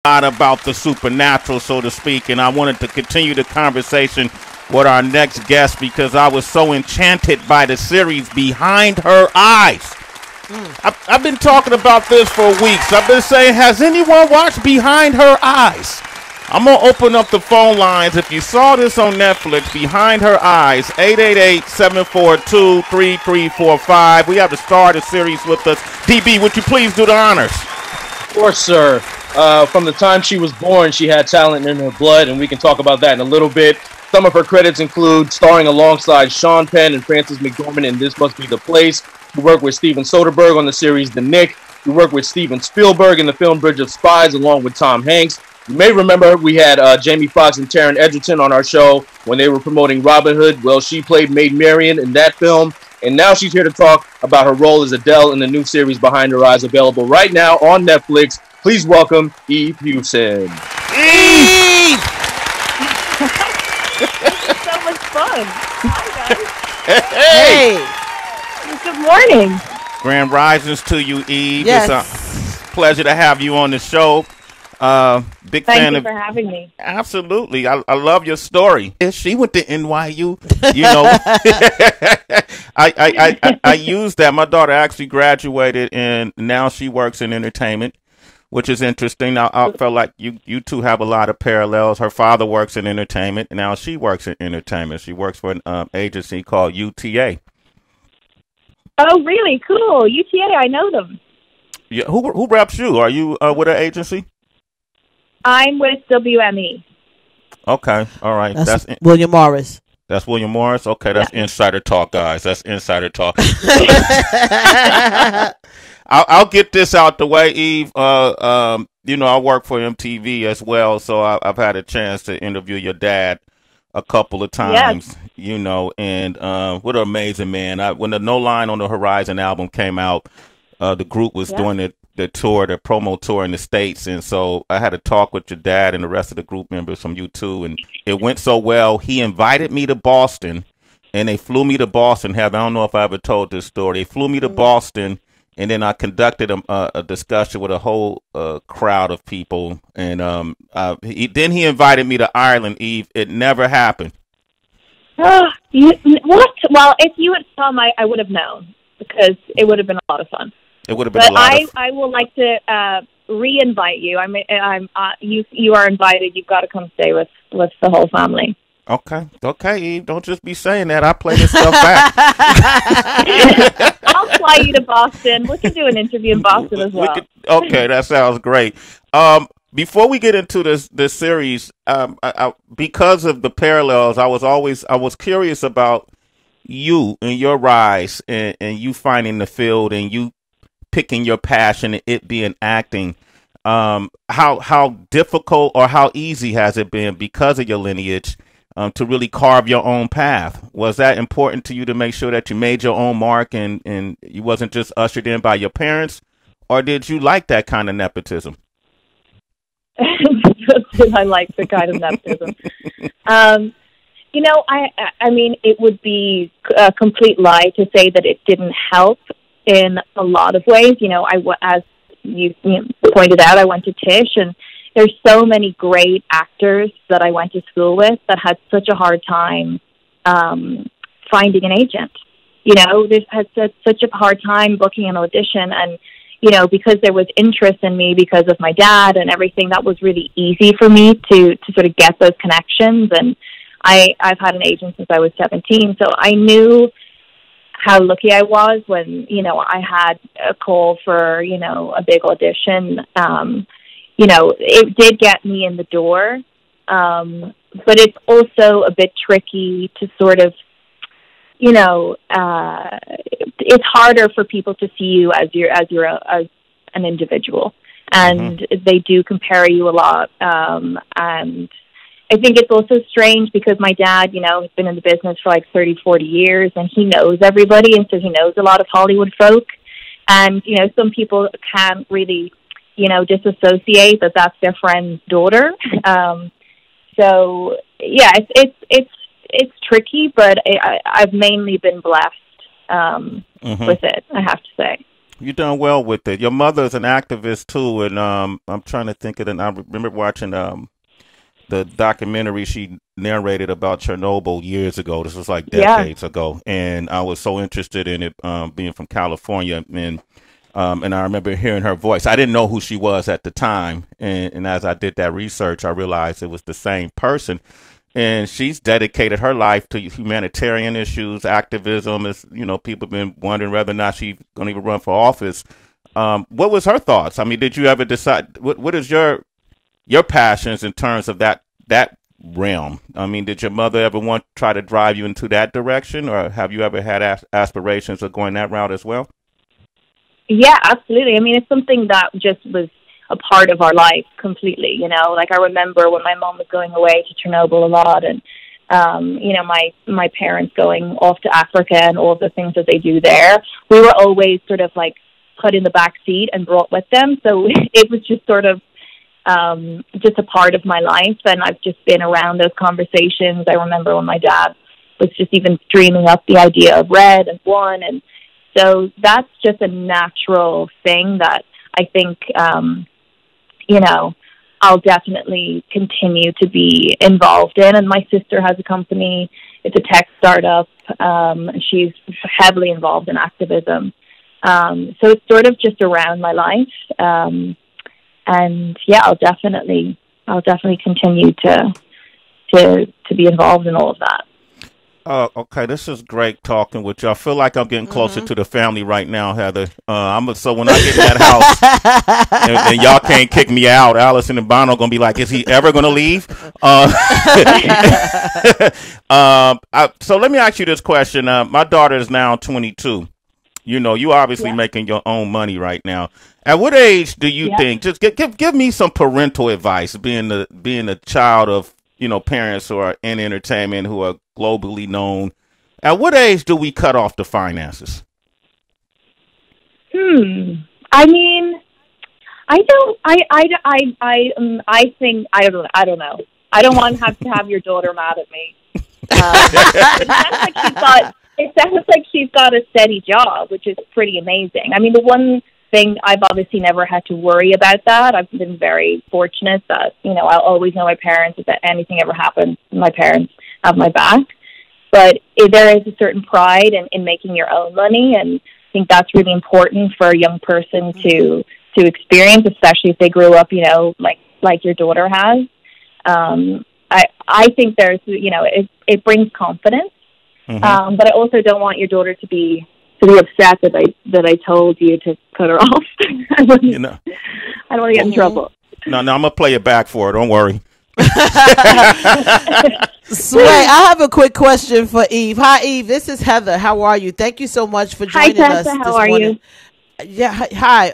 lot about the supernatural, so to speak, and I wanted to continue the conversation with our next guest because I was so enchanted by the series Behind Her Eyes. I've been talking about this for weeks. I've been saying, has anyone watched Behind Her Eyes? I'm going to open up the phone lines. If you saw this on Netflix, Behind Her Eyes, 888-742-3345. We have the star of the series with us. DB, would you please do the honors? Of course, sir. From the time she was born, she had talent in her blood, and we can talk about that in a little bit. Some of her credits include starring alongside Sean Penn and Frances McDormand in This Must Be the Place. She worked with Steven Soderbergh on the series The Knick. We worked with Steven Spielberg in the film Bridge of Spies, along with Tom Hanks. You may remember we had Jamie Foxx and Taron Egerton on our show when they were promoting Robin Hood. Well, she played Maid Marian in that film. And now she's here to talk about her role as Adele in the new series Behind Her Eyes, available right now on Netflix. Please welcome Eve Hewson. Eve! So much fun. Hi, Hey! guys. Good morning. Grand risings to you, Eve. Yes. It's a pleasure to have you on the show. Big Thank fan you of. for having me. Absolutely, I love your story. She went to NYU. You know, I use that. My daughter actually graduated, and now she works in entertainment, which is interesting. Now I felt like you two have a lot of parallels. Her father works in entertainment, and now she works in entertainment. She works for an agency called UTA. Oh, really? Cool. UTA, I know them. Yeah, who reps you? Are you with an agency? I'm with WME. Okay, all right. That's William Morris. That's William Morris. Okay, that's insider talk, guys. That's insider talk. I'll get this out the way, Eve. You know, I work for MTV as well, so I've had a chance to interview your dad a couple of times. Yes. You know, and what an amazing man. When the No Line on the Horizon album came out, the group was doing the tour, the promo tour in the States, and so I had a talk with your dad and the rest of the group members from U2, and it went so well. He invited me to Boston, and they flew me to Boston. I don't know if I ever told this story. They flew me to Boston, and then I conducted a discussion with a whole crowd of people, and then he invited me to Ireland, Eve. It never happened. What? Well, if you had come, I would have known, because it would have been a lot of fun. It would have been But a lot of I would like to re-invite you. You are invited. You've got to come stay with the whole family. Okay, Eve. Don't just be saying that. I play this stuff back. I'll fly you to Boston. We can do an interview in Boston as well. Okay, that sounds great. Before we get into this series, because of the parallels, I was curious about you and your rise and you finding the field and you picking your passion and it being acting. How difficult or how easy has it been because of your lineage to really carve your own path? Was that important to you to make sure that you made your own mark and you wasn't just ushered in by your parents, or did you like that kind of nepotism? I like the kind of nepotism. You know, I mean, it would be a complete lie to say that it didn't help in a lot of ways. You know, as you pointed out, I went to Tisch, and there's so many great actors that I went to school with that had such a hard time finding an agent. You know, they've had such a hard time booking an audition, and you know, because there was interest in me because of my dad and everything, that was really easy for me to sort of get those connections. And I've had an agent since I was 17, so I knew how lucky I was when, you know, I had a call for, you know, a big audition. You know, it did get me in the door, but it's also a bit tricky to sort of, you know, it's harder for people to see you as an individual, and they do compare you a lot. And I think it's also strange because my dad, you know, has been in the business for like 30, 40 years, and he knows everybody, and so he knows a lot of Hollywood folk. And, you know, some people can't really, you know, disassociate that that's their friend's daughter. So, yeah, it's tricky, but I've mainly been blessed with it, I have to say. You're doing well with it. Your mother's an activist too, and I'm trying to think of it. I remember watching the documentary she narrated about Chernobyl years ago. This was like decades ago, and I was so interested in it, being from California, and I remember hearing her voice. I didn't know who she was at the time, and as I did that research, I realized it was the same person. And she's dedicated her life to humanitarian issues, activism. As you know, people have been wondering whether or not she's going to even run for office. What was her thoughts? I mean, did you ever decide what is your passions in terms of that realm? I mean, did your mother ever try to drive you into that direction, or have you ever had aspirations of going that route as well? Yeah, absolutely. I mean, it's something that just was a part of our life completely, you know. Like, I remember when my mom was going away to Chernobyl a lot, and you know, my parents going off to Africa and all of the things that they do there. We were always sort of like put in the back seat and brought with them. So it was just sort of just a part of my life, and I've just been around those conversations. I remember when my dad was just even dreaming up the idea of Red and One, and so that's just a natural thing that I think, you know, I'll definitely continue to be involved in. And my sister has a company. It's a tech startup. And she's heavily involved in activism. So it's sort of just around my life. And yeah, I'll definitely continue to be involved in all of that. Okay, this is great talking with you. I feel like I'm getting closer to the family right now, Heather. So when I get in that house and y'all can't kick me out, Allison and Bono gonna be like, "Is he ever gonna leave?" So let me ask you this question. My daughter is now 22. You know, you obviously making your own money right now. At what age do you think? Just give me some parental advice, being a child of, you know, parents who are in entertainment, who are globally known. At what age do we cut off the finances? I mean, I think I don't know. I don't want to have your daughter mad at me. It sounds like she's got a steady job, which is pretty amazing. I mean, the one thing, I've obviously never had to worry about that. I've been very fortunate that, you know, I'll always know my parents. If anything ever happens, my parents have my back. But there is a certain pride in making your own money, and I think that's really important for a young person to experience, especially if they grew up, you know, like your daughter has. I think there's, you know, it brings confidence. But I also don't want your daughter to be upset that I told you to cut her off. I don't want to get in trouble. No, I'm gonna play it back for her. Don't worry. Sway, I have a quick question for Eve. Hi, Eve. This is Heather. How are you? Thank you so much for joining us this morning. How are you? Yeah. Hi.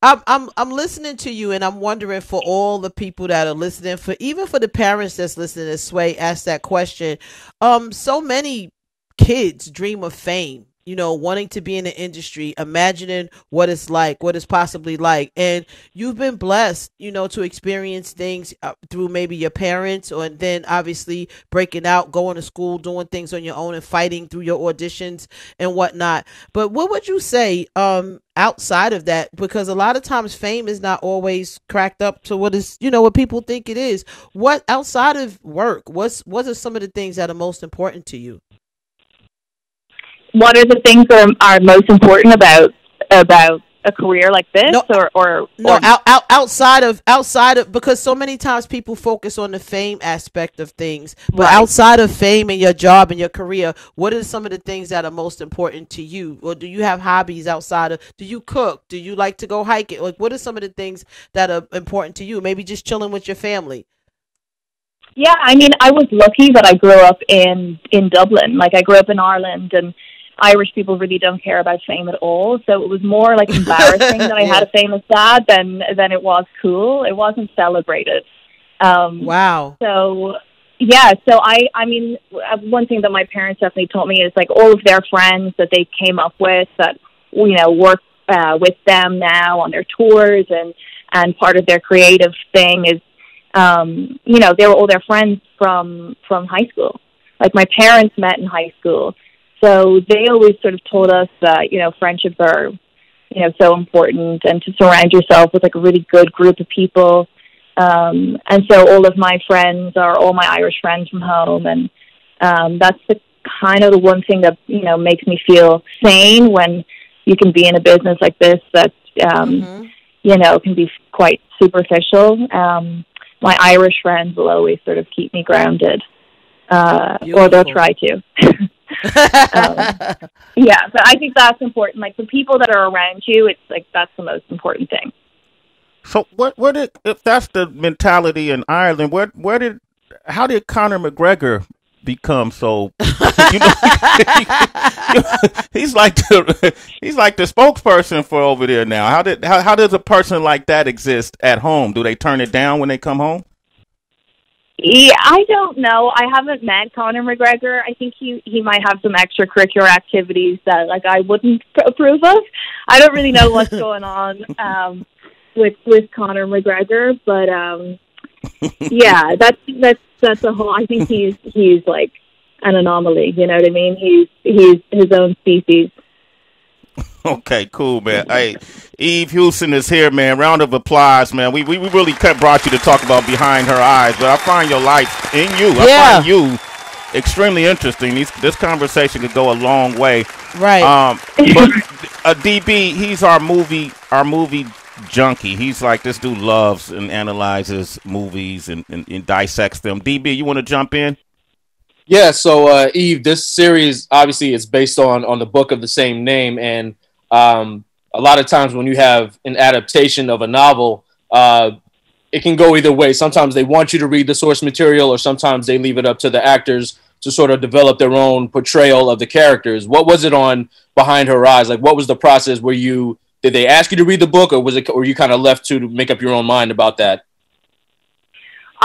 I'm listening to you, and I'm wondering, for all the people that are listening, even for the parents that's listening, as Sway asked that question. So many kids dream of fame, you know, wanting to be in the industry, imagining what it's like, what it's possibly like. And you've been blessed, you know, to experience things through maybe your parents, or then obviously breaking out, going to school, doing things on your own, and fighting through your auditions and whatnot. But what would you say outside of that? Because a lot of times fame is not always cracked up to what is, you know, what people think it is. What outside of work, what are some of the things that are most important to you? What are the things that are most important about a career like this, outside of, because so many times people focus on the fame aspect of things, but right. Outside of fame and your job and your career, what are some of the things that are most important to you? Or do you have hobbies outside of? Do you cook? Do you like to go hiking? Like, what are some of the things that are important to you? Maybe just chilling with your family. Yeah, I mean, I was lucky that I grew up in Dublin. Like, I grew up in Ireland, and Irish people really don't care about fame at all. So it was more like embarrassing that I had a famous dad than it was cool. It wasn't celebrated. Wow. So yeah. So I mean, one thing that my parents definitely taught me is, like, all of their friends that they came up with that, you know, work with them now on their tours, and part of their creative thing is, you know, they were all their friends from high school. Like, my parents met in high school. So they always sort of told us that, you know, friendships are so important, and to surround yourself with like a really good group of people. And so all of my friends are all my Irish friends from home, and that's the kind of the one thing that makes me feel sane when you can be in a business like this that can be quite superficial. My Irish friends will always sort of keep me grounded, or they'll try to. But I think that's important. Like the people that are around you, it's like that's the most important thing. So if that's the mentality in Ireland, how did Conor McGregor become so? He's like the spokesperson for over there now. How does a person like that exist at home? Do they turn it down when they come home? Yeah, I don't know. I haven't met Conor McGregor. I think he might have some extracurricular activities that like I wouldn't approve of. I don't really know what's going on with Conor McGregor, but that's a whole. I think he's like an anomaly. You know what I mean? He's his own species. Okay, cool, man. Hey, Eve Hewson is here, man. Round of applause, man. We really brought you to talk about Behind Her Eyes, but I find your life in you. I find you extremely interesting. This conversation could go a long way. Right. But DB, he's our movie junkie. He's like, this dude loves and analyzes movies and dissects them. DB, you want to jump in? Yeah, so Eve, this series obviously is based on the book of the same name, and a lot of times when you have an adaptation of a novel, it can go either way. Sometimes they want you to read the source material, or sometimes they leave it up to the actors to sort of develop their own portrayal of the characters. What was it on Behind Her Eyes? Like, what was the process? Did they ask you to read the book, or were you kind of left to make up your own mind about that?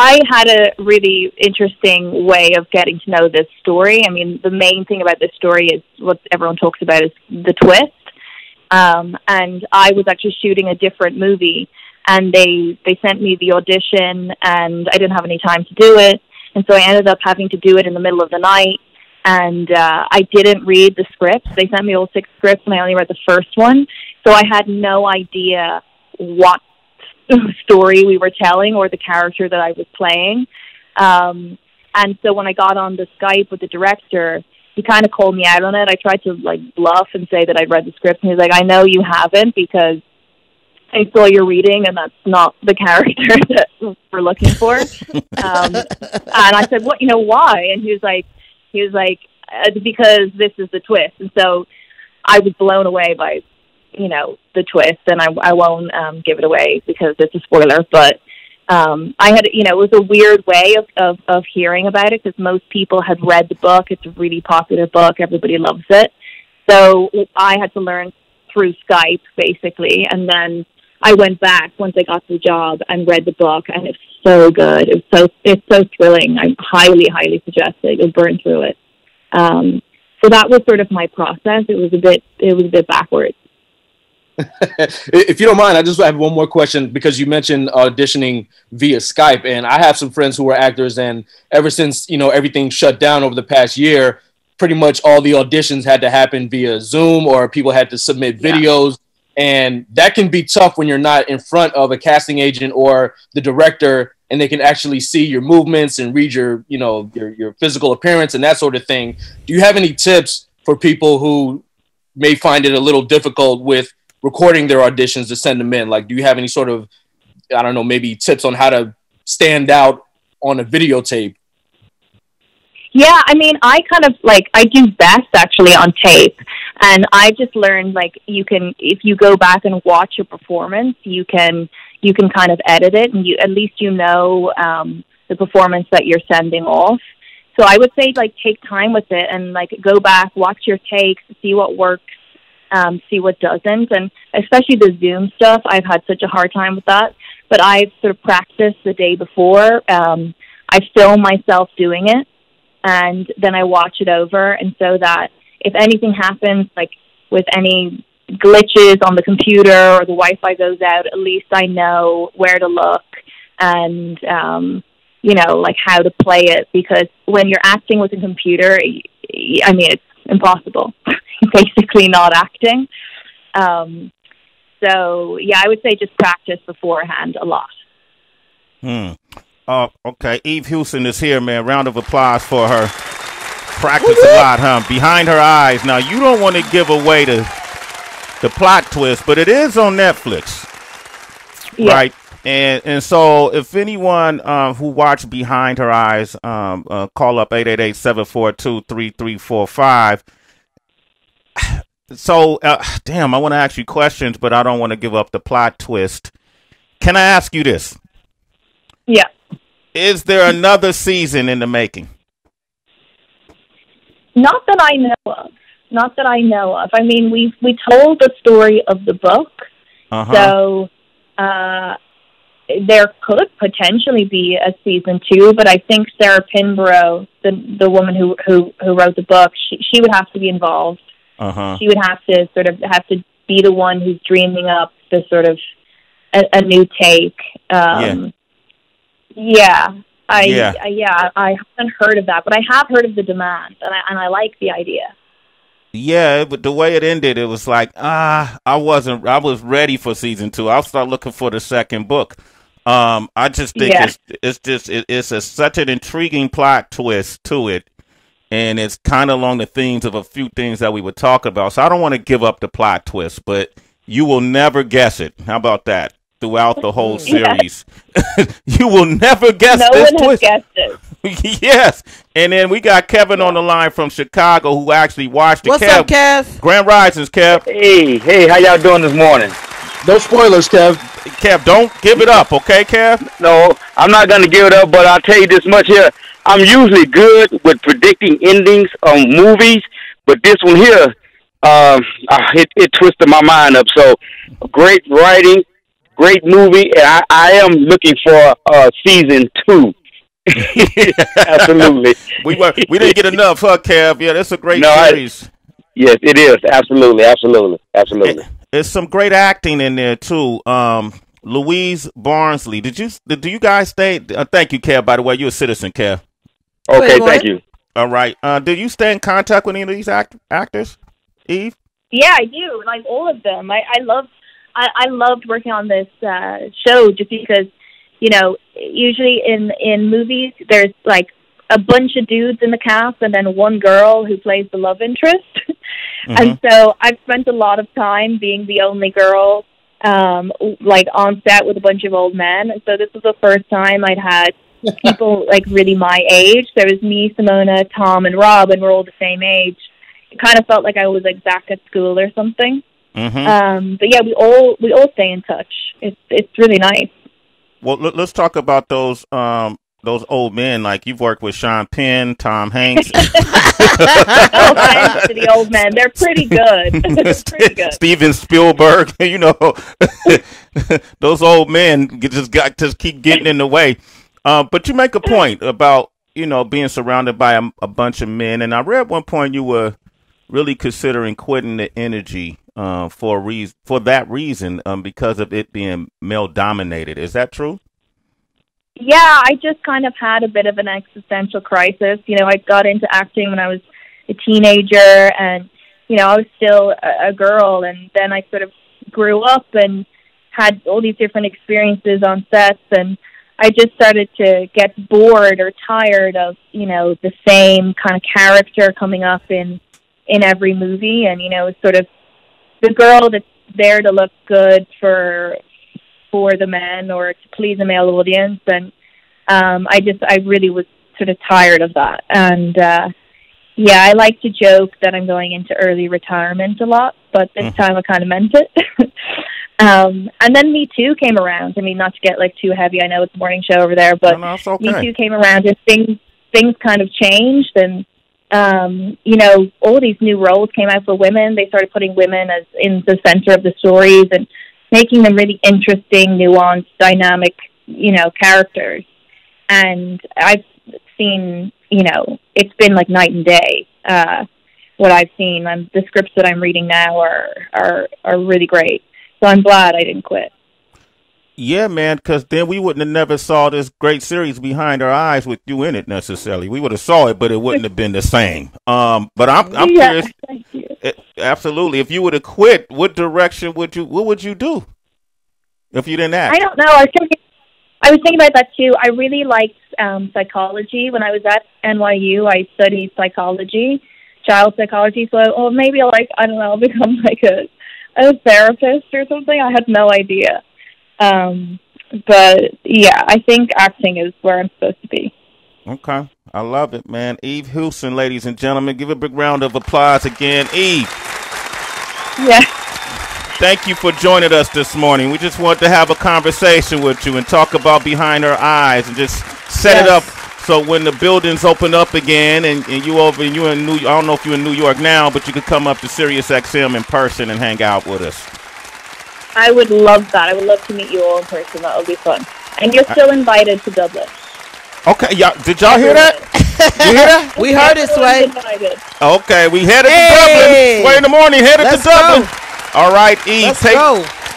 I had a really interesting way of getting to know this story. I mean, the main thing about this story is what everyone talks about is the twist. And I was actually shooting a different movie, and they sent me the audition, and I didn't have any time to do it. And so I ended up having to do it in the middle of the night. And I didn't read the scripts. They sent me all 6 scripts, and I only read the first one. So I had no idea what story we were telling or the character that I was playing. And so when I got on the Skype with the director, he kind of called me out on it. I tried to like bluff and say that I'd read the script, and he's like, I know you haven't because I saw your reading and that's not the character that we're looking for. And I said, what, why? And he was like, because this is the twist. And so I was blown away by the twist, and I won't give it away because it's a spoiler, but I had, it was a weird way of hearing about it because most people had read the book. It's a really popular book. Everybody loves it. So I had to learn through Skype, basically, and then I went back once I got the job and read the book, and it's so good. It's so thrilling. I highly, highly suggest it. You'll burn through it. So that was sort of my process. It was a bit backwards. If you don't mind, I just have one more question, because you mentioned auditioning via Skype, and I have some friends who are actors, and ever since everything shut down over the past year, pretty much all the auditions had to happen via Zoom, or people had to submit videos, and that can be tough when you're not in front of a casting agent or the director, and they can actually see your movements and read your physical appearance and that sort of thing. Do you have any tips for people who may find it a little difficult with recording their auditions to send them in? Like, do you have any sort of, I don't know, maybe tips on how to stand out on a videotape? Yeah, I mean, I do best actually on tape, and I just learned if you go back and watch a performance, you can kind of edit it, and at least the performance that you're sending off. So I would say take time with it and go back, watch your takes, see what works, see what doesn't, and especially the Zoom stuff, I've had such a hard time with that, but I've sort of practiced the day before. I film myself doing it, and then I watch it over, and so that if anything happens, with any glitches on the computer or the Wi-Fi goes out, at least I know where to look and, how to play it, because when you're acting with a computer, I mean, it's impossible. Basically not acting. So yeah, I would say just practice beforehand a lot. Okay. Eve Hewson is here, man. Round of applause for her. Practice a lot, huh? Behind Her Eyes. Now, you don't want to give away the plot twist, but it is on Netflix, right? And so if anyone who watched Behind Her Eyes, call up 888-742-3345. So, damn, I want to ask you questions, but I don't want to give up the plot twist. Can I ask you this? Yeah. Is there another season in the making? Not that I know of. Not that I know of. I mean, we told the story of the book, so there could potentially be a season 2. But I think Sarah Pinborough, the woman who wrote the book, she would have to be involved. She would have to be the one who's dreaming up the sort of a new take. I haven't heard of that, but I have heard of the demand, and I like the idea. Yeah, but the way it ended, it was like, I was ready for season 2. I'll start looking for the second book. I just think it's such an intriguing plot twist to it, and it's kind of along the themes of a few things that we would talk about. So I don't want to give up the plot twist, but you will never guess it. How about that? Throughout the whole series, you will never guess this twist. No one has guessed it. Yes, and then we got Kevin on the line from Chicago who actually watched it. What's up, Kev? Grand Risings, Kev. Hey, how y'all doing this morning? No spoilers, Kev. Kev, don't give it up, okay, Kev? No, I'm not going to give it up, but I'll tell you this much here. I'm usually good with predicting endings on movies, but this one here, it twisted my mind up. So, great writing, great movie, and I am looking for season 2. Absolutely. We didn't get enough, huh, Kev? Yeah, that's a great series. Yes, it is. Absolutely. There's some great acting in there too. Louise Barnsley. Do you guys stay? Thank you, Kev. By the way, you're a citizen, Kev. Okay, thank you. All right. Did you stay in contact with any of these actors, Eve? Yeah, I do. Like all of them. I loved working on this show just because, you know, usually in movies there's like a bunch of dudes in the cast and then one girl who plays the love interest. And so I've spent a lot of time being the only girl like on set with a bunch of old men. And so this was the first time I'd had people like really my age. There was me, Simona, Tom, and Rob, and we're all the same age. It kind of felt like I was like back at school or something. But yeah, we all stay in touch. It's really nice. Well, let's talk about those old men. Like you've worked with Sean Penn, Tom Hanks. No offense to the old men, they're pretty good. Pretty good. Steven Spielberg. You know, those old men just keep getting in the way. But you make a point about, you know, being surrounded by a bunch of men. And I read at one point you were really considering quitting the energy for that reason, because of it being male dominated. Is that true? Yeah, I just kind of had a bit of an existential crisis. You know, I got into acting when I was a teenager, and, you know, I was still a girl, and then I sort of grew up and had all these different experiences on sets, and I just started to get bored or tired of, you know, the same kind of character coming up in every movie, and, you know, sort of the girl that's there to look good for the men or to please a male audience. And I really was sort of tired of that. And yeah, I like to joke that I'm going into early retirement a lot, but this time I kind of meant it. And then Me Too came around. I mean, not to get like too heavy, I know it's a morning show over there, but no, it's okay. Me Too came around and things kind of changed, and you know, all these new roles came out for women. They started putting women as in the center of the stories and making them really interesting, nuanced, dynamic, you know, characters. And I've seen, you know, it's been like night and day. What I've seen, the scripts that I'm reading now are really great. So I'm glad I didn't quit. Yeah, man, because then we wouldn't have never saw this great series Behind Our Eyes with you in it necessarily. We would have saw it, but it wouldn't have been the same. But I'm curious. Thank you. Absolutely. If you were to quit, what direction what would you do if you didn't act? I don't know. I was thinking about that too. I really liked psychology. When I was at NYU, I studied psychology, child psychology. So maybe I don't know, I'll become like a therapist or something. I had no idea. But yeah, I think acting is where I'm supposed to be. Okay. I love it, man. Eve Hewson, ladies and gentlemen. Give a big round of applause again. Eve. Yeah. Thank you for joining us this morning. We just want to have a conversation with you and talk about Behind Her Eyes and just set it up so when the buildings open up again and you in New, I don't know if you're in New York now, but you could come up to Sirius XM in person and hang out with us. I would love that. I would love to meet you all in person. That would be fun. And you're still invited to Dublin. Okay, did y'all hear that? You hear that? We heard it, Sway. Okay, we headed to Dublin. Sway in the morning, headed to Dublin. Go. All right, Eve.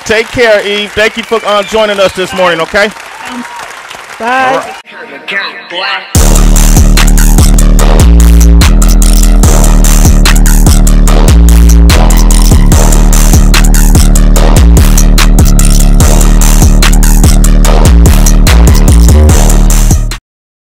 Take care, Eve. Thank you for joining us this morning, okay? Bye. All right.